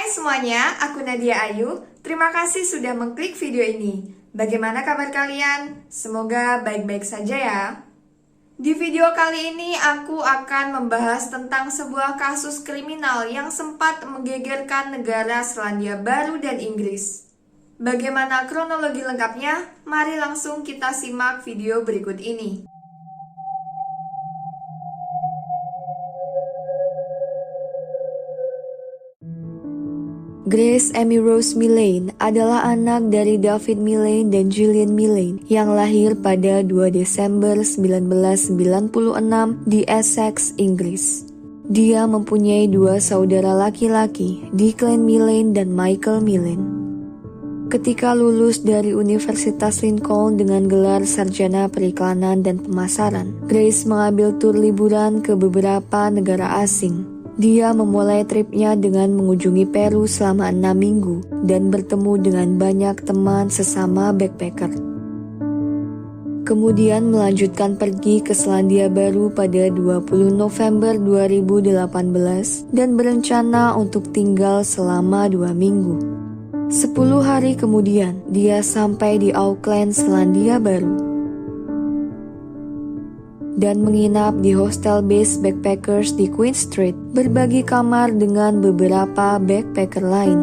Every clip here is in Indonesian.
Hai semuanya, aku Nadia Ayu. Terima kasih sudah mengklik video ini. Bagaimana kabar kalian? Semoga baik-baik saja ya. Di video kali ini aku akan membahas tentang sebuah kasus kriminal yang sempat menggegerkan negara Selandia Baru dan Inggris. Bagaimana kronologi lengkapnya? Mari langsung kita simak video berikut ini. Grace Amy Rose Millane adalah anak dari David Millane dan Gillian Millane yang lahir pada 2 Desember 1996 di Essex, Inggris. Dia mempunyai dua saudara laki-laki, Declan Millane dan Michael Millane. Ketika lulus dari Universitas Lincoln dengan gelar sarjana periklanan dan pemasaran, Grace mengambil tur liburan ke beberapa negara asing. Dia memulai tripnya dengan mengunjungi Peru selama 6 minggu dan bertemu dengan banyak teman sesama backpacker. Kemudian melanjutkan pergi ke Selandia Baru pada 20 November 2018 dan berencana untuk tinggal selama 2 minggu. 10 hari kemudian, dia sampai di Auckland, Selandia Baru, dan menginap di hostel base backpackers di Queen Street, berbagi kamar dengan beberapa backpacker lain.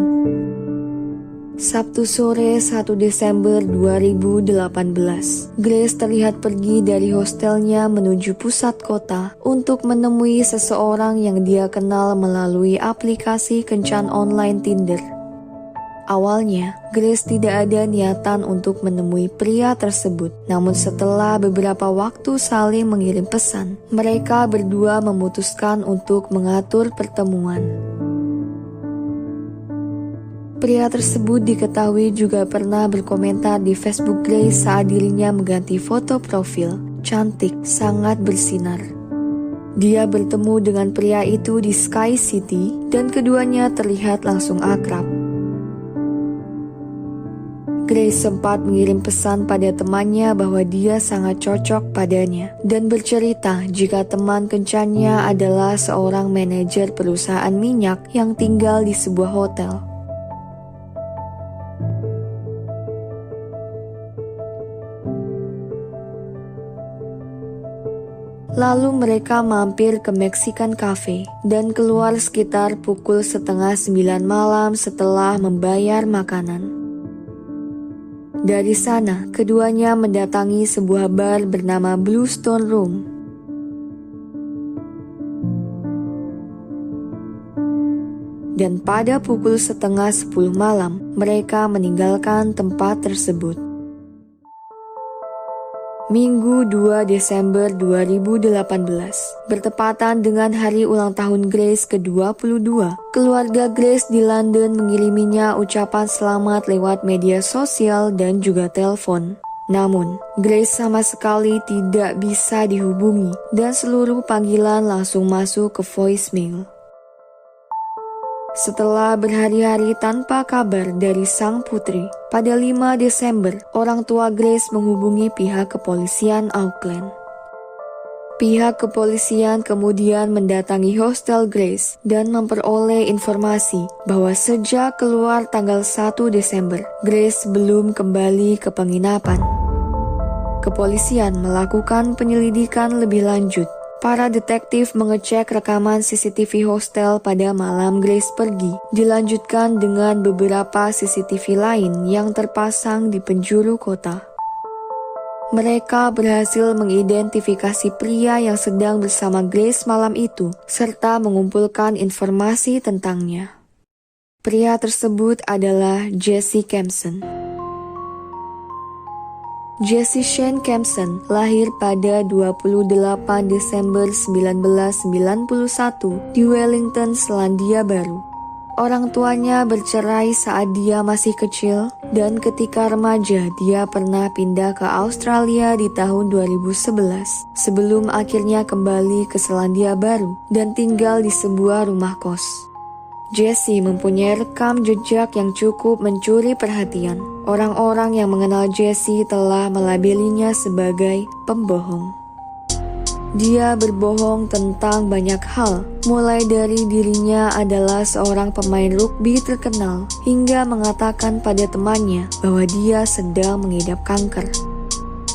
Sabtu sore 1 Desember 2018, Grace terlihat pergi dari hostelnya menuju pusat kota untuk menemui seseorang yang dia kenal melalui aplikasi kencan online Tinder. Awalnya, Grace tidak ada niatan untuk menemui pria tersebut. Namun setelah beberapa waktu saling mengirim pesan, mereka berdua memutuskan untuk mengatur pertemuan. Pria tersebut diketahui juga pernah berkomentar di Facebook Grace saat dirinya mengganti foto profil. Cantik, sangat bersinar. Dia bertemu dengan pria itu di Sky City dan keduanya terlihat langsung akrab. Grace sempat mengirim pesan pada temannya bahwa dia sangat cocok padanya dan bercerita jika teman kencannya adalah seorang manajer perusahaan minyak yang tinggal di sebuah hotel. Lalu mereka mampir ke Mexican Cafe dan keluar sekitar pukul 8:30 malam setelah membayar makanan. Dari sana, keduanya mendatangi sebuah bar bernama Bluestone Room. Dan pada pukul 9:30 malam, mereka meninggalkan tempat tersebut. Minggu 2 Desember 2018, bertepatan dengan hari ulang tahun Grace ke-22, keluarga Grace di London mengiriminya ucapan selamat lewat media sosial dan juga telepon. Namun, Grace sama sekali tidak bisa dihubungi dan seluruh panggilan langsung masuk ke voicemail. Setelah berhari-hari tanpa kabar dari sang putri, pada 5 Desember, orang tua Grace menghubungi pihak kepolisian Auckland. Pihak kepolisian kemudian mendatangi hostel Grace dan memperoleh informasi bahwa sejak keluar tanggal 1 Desember, Grace belum kembali ke penginapan. Kepolisian melakukan penyelidikan lebih lanjut. Para detektif mengecek rekaman CCTV hostel pada malam Grace pergi, dilanjutkan dengan beberapa CCTV lain yang terpasang di penjuru kota. Mereka berhasil mengidentifikasi pria yang sedang bersama Grace malam itu, serta mengumpulkan informasi tentangnya. Pria tersebut adalah Jesse Kempson. Jesse Shane Kempson lahir pada 28 Desember 1991 di Wellington, Selandia Baru. Orang tuanya bercerai saat dia masih kecil dan ketika remaja dia pernah pindah ke Australia di tahun 2011 sebelum akhirnya kembali ke Selandia Baru dan tinggal di sebuah rumah kos. Jesse mempunyai rekam jejak yang cukup mencuri perhatian. Orang-orang yang mengenal Jesse telah melabelinya sebagai pembohong. Dia berbohong tentang banyak hal, mulai dari dirinya adalah seorang pemain rugby terkenal, hingga mengatakan pada temannya bahwa dia sedang mengidap kanker.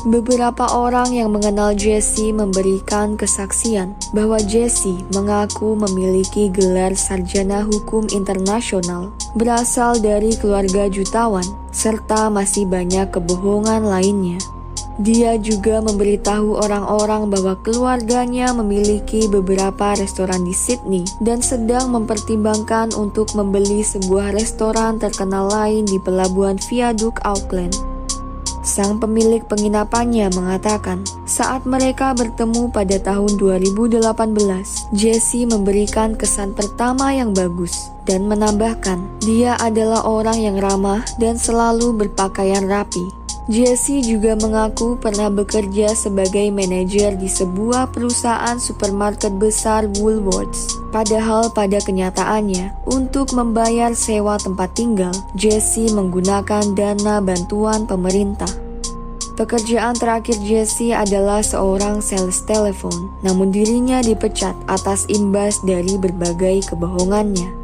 Beberapa orang yang mengenal Jesse memberikan kesaksian bahwa Jesse mengaku memiliki gelar sarjana hukum internasional, berasal dari keluarga jutawan, serta masih banyak kebohongan lainnya. Dia juga memberitahu orang-orang bahwa keluarganya memiliki beberapa restoran di Sydney dan sedang mempertimbangkan untuk membeli sebuah restoran terkenal lain di pelabuhan Viaduct Auckland. Sang pemilik penginapannya mengatakan, saat mereka bertemu pada tahun 2018, Jesse memberikan kesan pertama yang bagus dan menambahkan, dia adalah orang yang ramah dan selalu berpakaian rapi. Jesse juga mengaku pernah bekerja sebagai manajer di sebuah perusahaan supermarket besar Woolworths. Padahal pada kenyataannya, untuk membayar sewa tempat tinggal, Jesse menggunakan dana bantuan pemerintah. Pekerjaan terakhir Jesse adalah seorang sales telepon, namun dirinya dipecat atas imbas dari berbagai kebohongannya.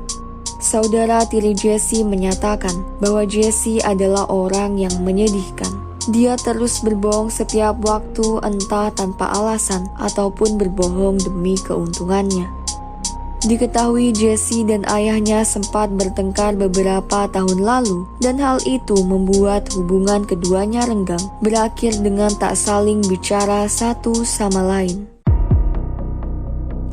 Saudara tiri Jesse menyatakan bahwa Jesse adalah orang yang menyedihkan. Dia terus berbohong setiap waktu, entah tanpa alasan ataupun berbohong demi keuntungannya. Diketahui Jesse dan ayahnya sempat bertengkar beberapa tahun lalu, dan hal itu membuat hubungan keduanya renggang, berakhir dengan tak saling bicara satu sama lain.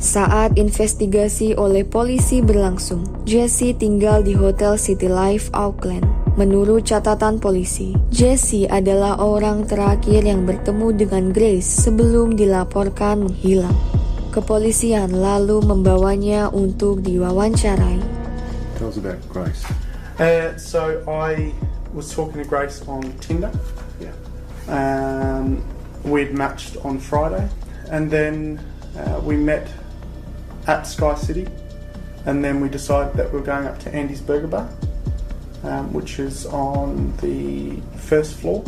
Saat investigasi oleh polisi berlangsung, Jesse tinggal di Hotel City Life Auckland. Menurut catatan polisi, Jesse adalah orang terakhir yang bertemu dengan Grace sebelum dilaporkan menghilang. Kepolisian lalu membawanya untuk diwawancarai. Tell us about Grace. So I was talking to Grace on Tinder. Yeah. We'd matched on Friday, and then we met at Sky City, and then we decided that we were going up to Andy's Burger Bar, which is on the first floor.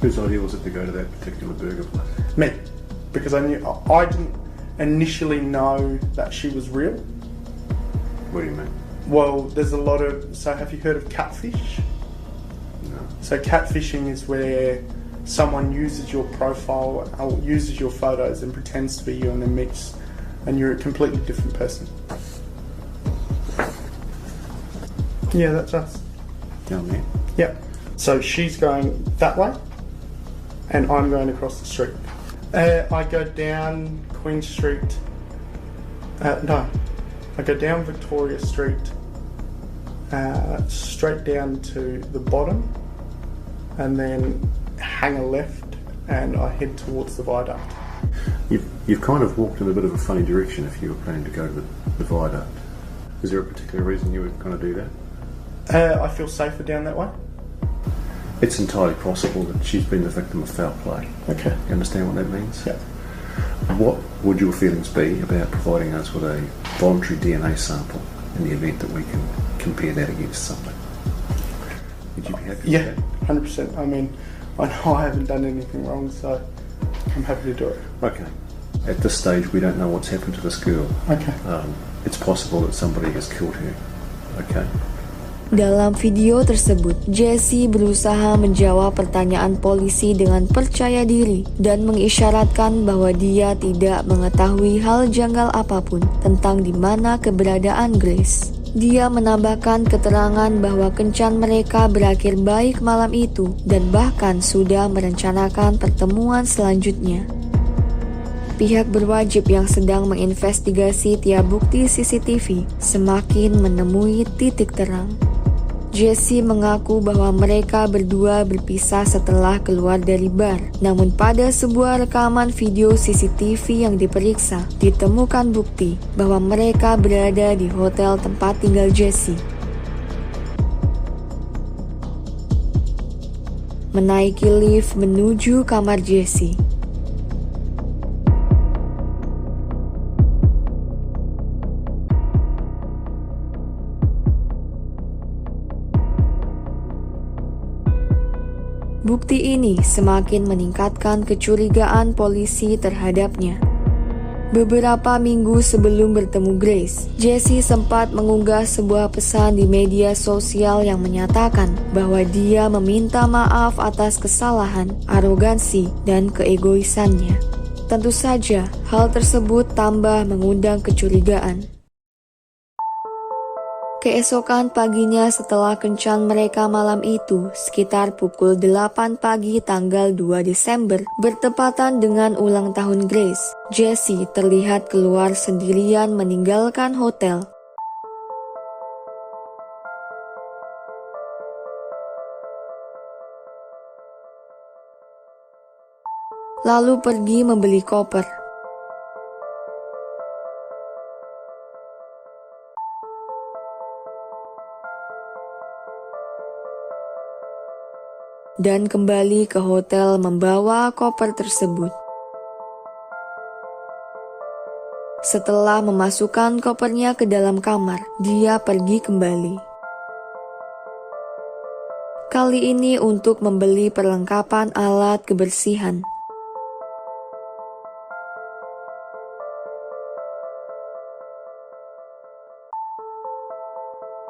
Whose idea was it to go to that particular burger place? Me, because I didn't initially know that she was real. What do you mean? Well, there's a lot of, so have you heard of catfish? No. So catfishing is where someone uses your profile or uses your photos and pretends to be you and then meets, and you're a completely different person. Yeah, that's us. Down there? Yeah. So she's going that way, and I'm going across the street. I go down Queen Street. No, I go down Victoria Street, straight down to the bottom, and then hang a left, and I head towards the viaduct. You've kind of walked in a bit of a funny direction if you were planning to go to the viaduct. Is there a particular reason you would kind of do that? I feel safer down that way. It's entirely possible that she's been the victim of foul play. Okay. You understand what that means? Yeah. What would your feelings be about providing us with a voluntary DNA sample in the event that we can compare that against something? Would you be happy Yeah, with 100%. I mean, I know I haven't done anything wrong, so I'm happy to do it. that? Okay. At this stage, we don't know what's happened to this girl. Okay. It's possible that somebody has killed her. Okay. Dalam video tersebut, Jesse berusaha menjawab pertanyaan polisi dengan percaya diri dan mengisyaratkan bahwa dia tidak mengetahui hal janggal apapun tentang di mana keberadaan Grace. Dia menambahkan keterangan bahwa kencan mereka berakhir baik malam itu dan bahkan sudah merencanakan pertemuan selanjutnya. Pihak berwajib yang sedang menginvestigasi tiap bukti CCTV semakin menemui titik terang. Jesse mengaku bahwa mereka berdua berpisah setelah keluar dari bar. Namun pada sebuah rekaman video CCTV yang diperiksa, ditemukan bukti bahwa mereka berada di hotel tempat tinggal Jesse. Menaiki lift menuju kamar Jesse. Bukti ini semakin meningkatkan kecurigaan polisi terhadapnya. Beberapa minggu sebelum bertemu Grace, Jesse sempat mengunggah sebuah pesan di media sosial yang menyatakan bahwa dia meminta maaf atas kesalahan, arogansi, dan keegoisannya. Tentu saja, hal tersebut tambah mengundang kecurigaan. Keesokan paginya setelah kencan mereka malam itu, sekitar pukul 8 pagi tanggal 2 Desember, bertepatan dengan ulang tahun Grace, Jesse terlihat keluar sendirian meninggalkan hotel. Lalu pergi membeli koper. Dan kembali ke hotel membawa koper tersebut. Setelah memasukkan kopernya ke dalam kamar, dia pergi kembali. Kali ini untuk membeli perlengkapan alat kebersihan.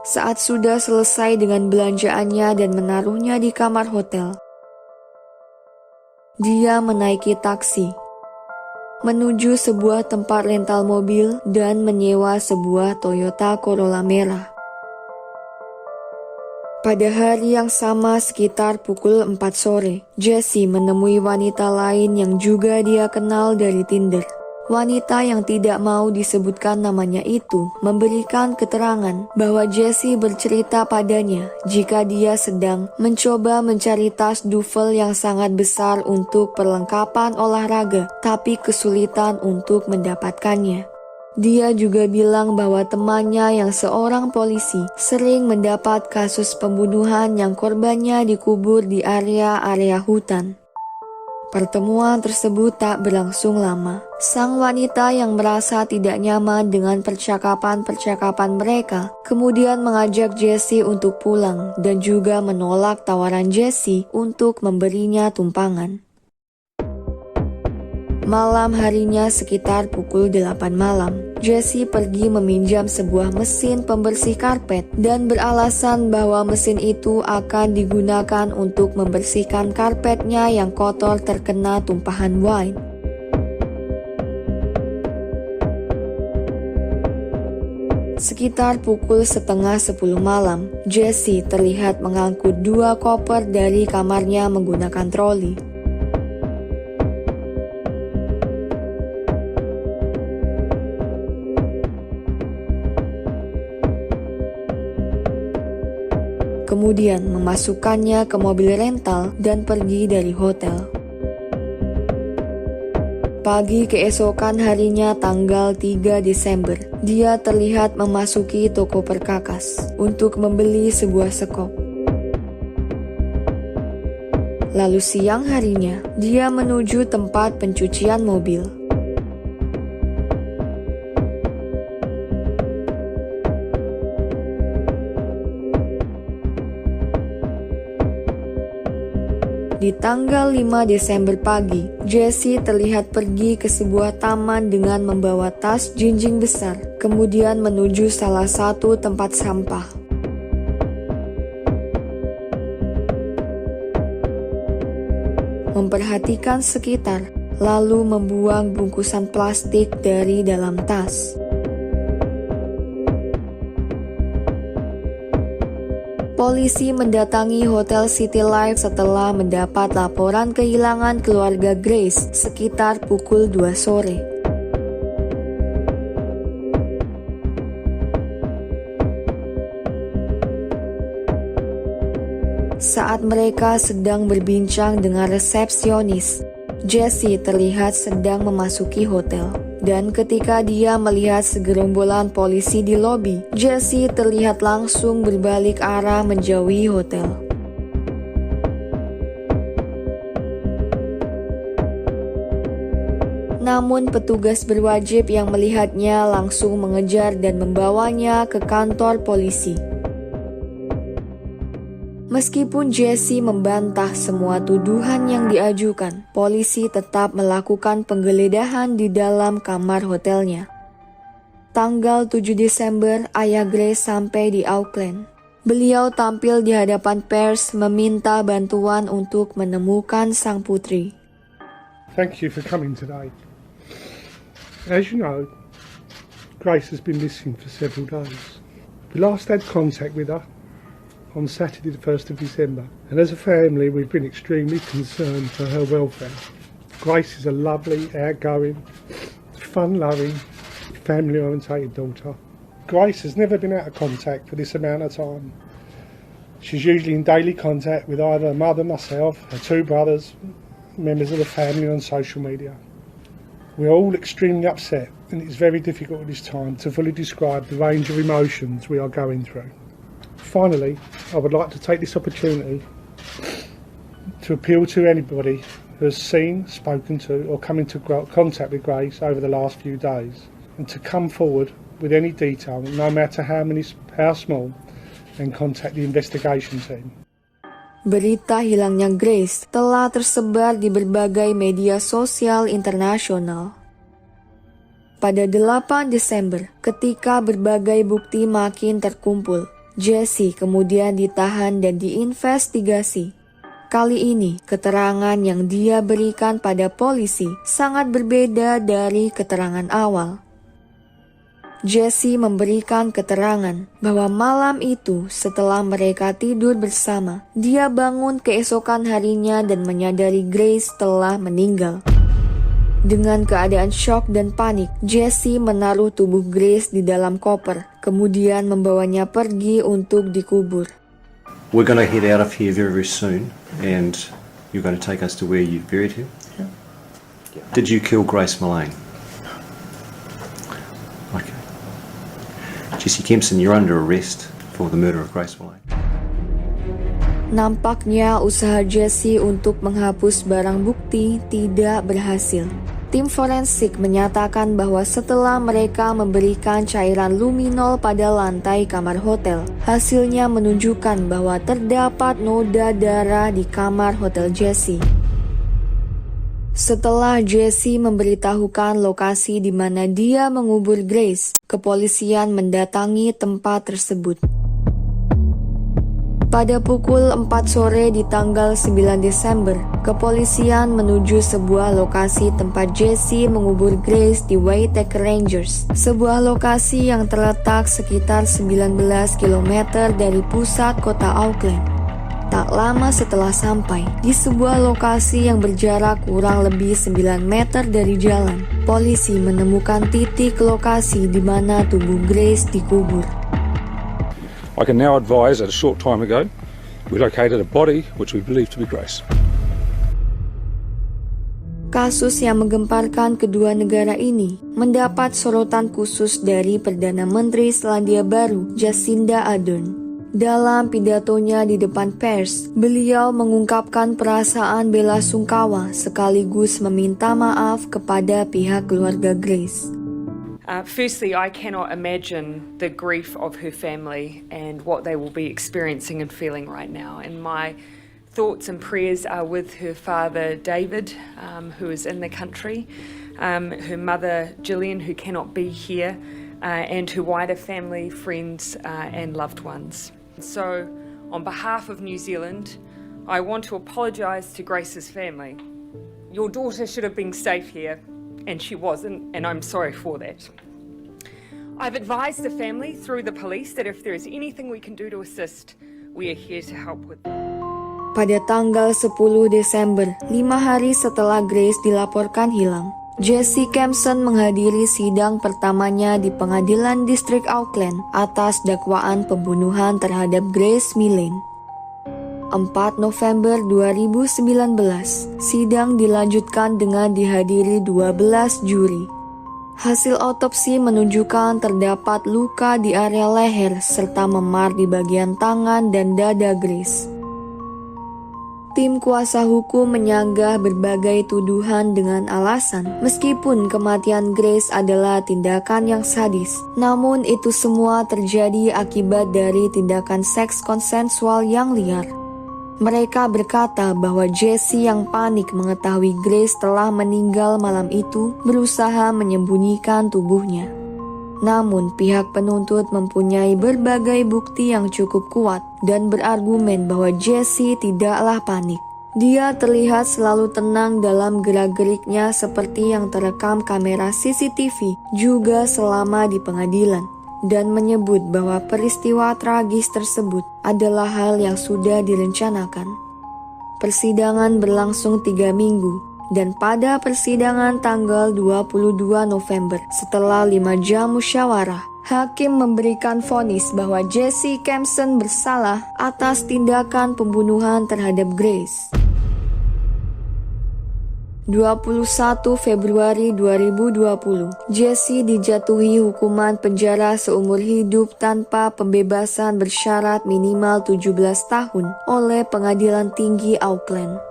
Saat sudah selesai dengan belanjaannya dan menaruhnya di kamar hotel, dia menaiki taksi, menuju sebuah tempat rental mobil dan menyewa sebuah Toyota Corolla merah. Pada hari yang sama sekitar pukul 4 sore, Jesse menemui wanita lain yang juga dia kenal dari Tinder. Wanita yang tidak mau disebutkan namanya itu memberikan keterangan bahwa Jesse bercerita padanya jika dia sedang mencoba mencari tas duffel yang sangat besar untuk perlengkapan olahraga, tapi kesulitan untuk mendapatkannya. Dia juga bilang bahwa temannya yang seorang polisi sering mendapat kasus pembunuhan yang korbannya dikubur di area-area hutan. Pertemuan tersebut tak berlangsung lama. Sang wanita yang merasa tidak nyaman dengan percakapan-percakapan mereka, kemudian mengajak Jesse untuk pulang dan juga menolak tawaran Jesse untuk memberinya tumpangan. Malam harinya sekitar pukul 8 malam, Jesse pergi meminjam sebuah mesin pembersih karpet dan beralasan bahwa mesin itu akan digunakan untuk membersihkan karpetnya yang kotor terkena tumpahan wine. Sekitar pukul 9:30 malam, Jesse terlihat mengangkut 2 koper dari kamarnya menggunakan troli. Kemudian memasukkannya ke mobil rental dan pergi dari hotel. Pagi keesokan harinya tanggal 3 Desember, dia terlihat memasuki toko perkakas untuk membeli sebuah sekop. Lalu siang harinya, dia menuju tempat pencucian mobil. Di tanggal 5 Desember pagi, Jesse terlihat pergi ke sebuah taman dengan membawa tas jinjing besar, kemudian menuju salah satu tempat sampah. Memperhatikan sekitar, lalu membuang bungkusan plastik dari dalam tas. Polisi mendatangi Hotel City Life setelah mendapat laporan kehilangan keluarga Grace sekitar pukul 2 sore. Saat mereka sedang berbincang dengan resepsionis, Jesse terlihat sedang memasuki hotel. Dan ketika dia melihat segerombolan polisi di lobi, Jesse terlihat langsung berbalik arah menjauhi hotel. Namun petugas berwajib yang melihatnya langsung mengejar dan membawanya ke kantor polisi. Meskipun Jesse membantah semua tuduhan yang diajukan, polisi tetap melakukan penggeledahan di dalam kamar hotelnya. Tanggal 7 Desember, ayah Grace sampai di Auckland. Beliau tampil di hadapan pers meminta bantuan untuk menemukan sang putri. Thank you for coming today. As you know, Grace has been missing for several days. We last had contact with her on Saturday the 1st of December, and as a family we've been extremely concerned for her welfare. Grace is a lovely, outgoing, fun-loving, family-orientated daughter. Grace has never been out of contact for this amount of time. She's usually in daily contact with either her mother, myself, her two brothers, members of the family on social media. We're all extremely upset, and it's very difficult at this time to fully describe the range of emotions we are going through. Finally, I would like to take this opportunity to appeal to anybody who has seen, spoken to, or come into contact with Grace over the last few days, and to come forward with any detail, no matter how small, and contact the investigation team. Berita hilangnya Grace telah tersebar di berbagai media sosial internasional. Pada 8 Desember, ketika berbagai bukti makin terkumpul, Jesse kemudian ditahan dan diinvestigasi. Kali ini, keterangan yang dia berikan pada polisi sangat berbeda dari keterangan awal. Jesse memberikan keterangan bahwa malam itu setelah mereka tidur bersama, dia bangun keesokan harinya dan menyadari Grace telah meninggal. Dengan keadaan syok dan panik, Jesse menaruh tubuh Grace di dalam koper, kemudian membawanya pergi untuk dikubur. We're going to head out of here very, very soon, and you're going to take us to where you buried her? Yeah. Did you kill Grace Mullane? Okay. Jesse Kempson, you're under arrest for the murder of Grace Mullane. Nampaknya usaha Jesse untuk menghapus barang bukti tidak berhasil. Tim forensik menyatakan bahwa setelah mereka memberikan cairan luminol pada lantai kamar hotel, hasilnya menunjukkan bahwa terdapat noda darah di kamar hotel Jesse. Setelah Jesse memberitahukan lokasi di mana dia mengubur Grace, kepolisian mendatangi tempat tersebut. Pada pukul 4 sore di tanggal 9 Desember, kepolisian menuju sebuah lokasi tempat Jesse mengubur Grace di Waitakere Ranges, sebuah lokasi yang terletak sekitar 19 km dari pusat kota Auckland. Tak lama setelah sampai di sebuah lokasi yang berjarak kurang lebih 9 meter dari jalan, polisi menemukan titik lokasi di mana tubuh Grace dikubur. I can now advise that a short time ago, we located a body which we believe to be Grace. Kasus yang menggemparkan kedua negara ini mendapat sorotan khusus dari Perdana Menteri Selandia Baru, Jacinda Ardern. Dalam pidatonya di depan pers, beliau mengungkapkan perasaan bela sungkawa sekaligus meminta maaf kepada pihak keluarga Grace. Firstly, I cannot imagine the grief of her family and what they will be experiencing and feeling right now. And my thoughts and prayers are with her father, David, who is in the country, her mother, Gillian, who cannot be here, and her wider family, friends, and loved ones. So, on behalf of New Zealand, I want to apologise to Grace's family. Your daughter should have been safe here, and she wasn't, and I'm sorry for that. I've advised the family through the police that if there is anything we can do to assist, we are here to help with that. Pada tanggal 10 Desember, 5 hari setelah Grace dilaporkan hilang, Jesse Kempson menghadiri sidang pertamanya di Pengadilan Distrik Auckland atas dakwaan pembunuhan terhadap Grace Mullane. 4 November 2019, sidang dilanjutkan dengan dihadiri 12 juri. Hasil otopsi menunjukkan terdapat luka di area leher serta memar di bagian tangan dan dada Grace. Tim kuasa hukum menyanggah berbagai tuduhan dengan alasan meskipun kematian Grace adalah tindakan yang sadis, namun itu semua terjadi akibat dari tindakan seks konsensual yang liar. Mereka berkata bahwa Jesse yang panik mengetahui Grace telah meninggal malam itu berusaha menyembunyikan tubuhnya. Namun pihak penuntut mempunyai berbagai bukti yang cukup kuat dan berargumen bahwa Jesse tidaklah panik. Dia terlihat selalu tenang dalam gerak-geriknya seperti yang terekam kamera CCTV juga selama di pengadilan, dan menyebut bahwa peristiwa tragis tersebut adalah hal yang sudah direncanakan. Persidangan berlangsung 3 minggu. Dan pada persidangan tanggal 22 November, setelah 5 jam musyawarah, hakim memberikan vonis bahwa Jesse Kempson bersalah atas tindakan pembunuhan terhadap Grace. 21 Februari 2020, Jesse dijatuhi hukuman penjara seumur hidup tanpa pembebasan bersyarat minimal 17 tahun oleh Pengadilan Tinggi Auckland.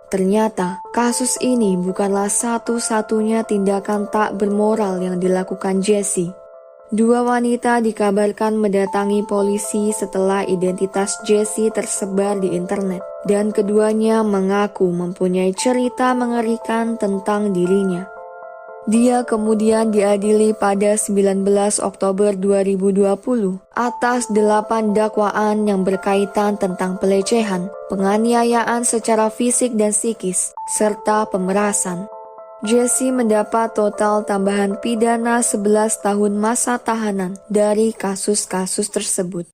Ternyata, kasus ini bukanlah satu-satunya tindakan tak bermoral yang dilakukan Jesse. 2 wanita dikabarkan mendatangi polisi setelah identitas Jesse tersebar di internet, dan keduanya mengaku mempunyai cerita mengerikan tentang dirinya. Dia kemudian diadili pada 19 Oktober 2020 atas 8 dakwaan yang berkaitan tentang pelecehan, penganiayaan secara fisik dan psikis, serta pemerasan. Jesse mendapat total tambahan pidana 11 tahun masa tahanan dari kasus-kasus tersebut.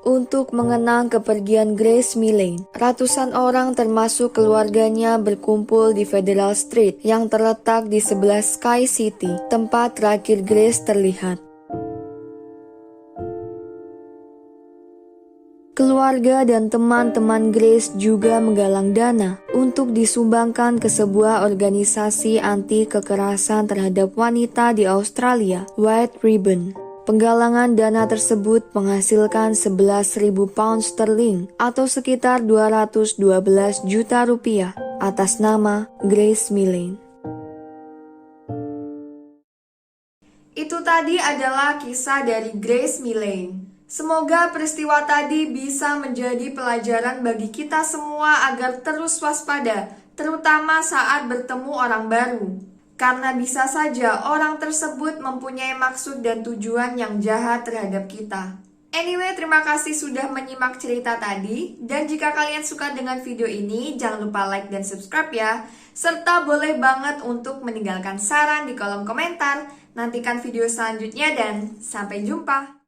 Untuk mengenang kepergian Grace Millane, ratusan orang termasuk keluarganya berkumpul di Federal Street yang terletak di sebelah Sky City, tempat terakhir Grace terlihat. Keluarga dan teman-teman Grace juga menggalang dana untuk disumbangkan ke sebuah organisasi anti kekerasan terhadap wanita di Australia, White Ribbon. Penggalangan dana tersebut menghasilkan 11.000 pound sterling atau sekitar 212 juta rupiah atas nama Grace Millane. Itu tadi adalah kisah dari Grace Millane. Semoga peristiwa tadi bisa menjadi pelajaran bagi kita semua agar terus waspada, terutama saat bertemu orang baru. Karena bisa saja orang tersebut mempunyai maksud dan tujuan yang jahat terhadap kita. Anyway, terima kasih sudah menyimak cerita tadi. Dan jika kalian suka dengan video ini, jangan lupa like dan subscribe ya. Serta boleh banget untuk meninggalkan saran di kolom komentar. Nantikan video selanjutnya dan sampai jumpa.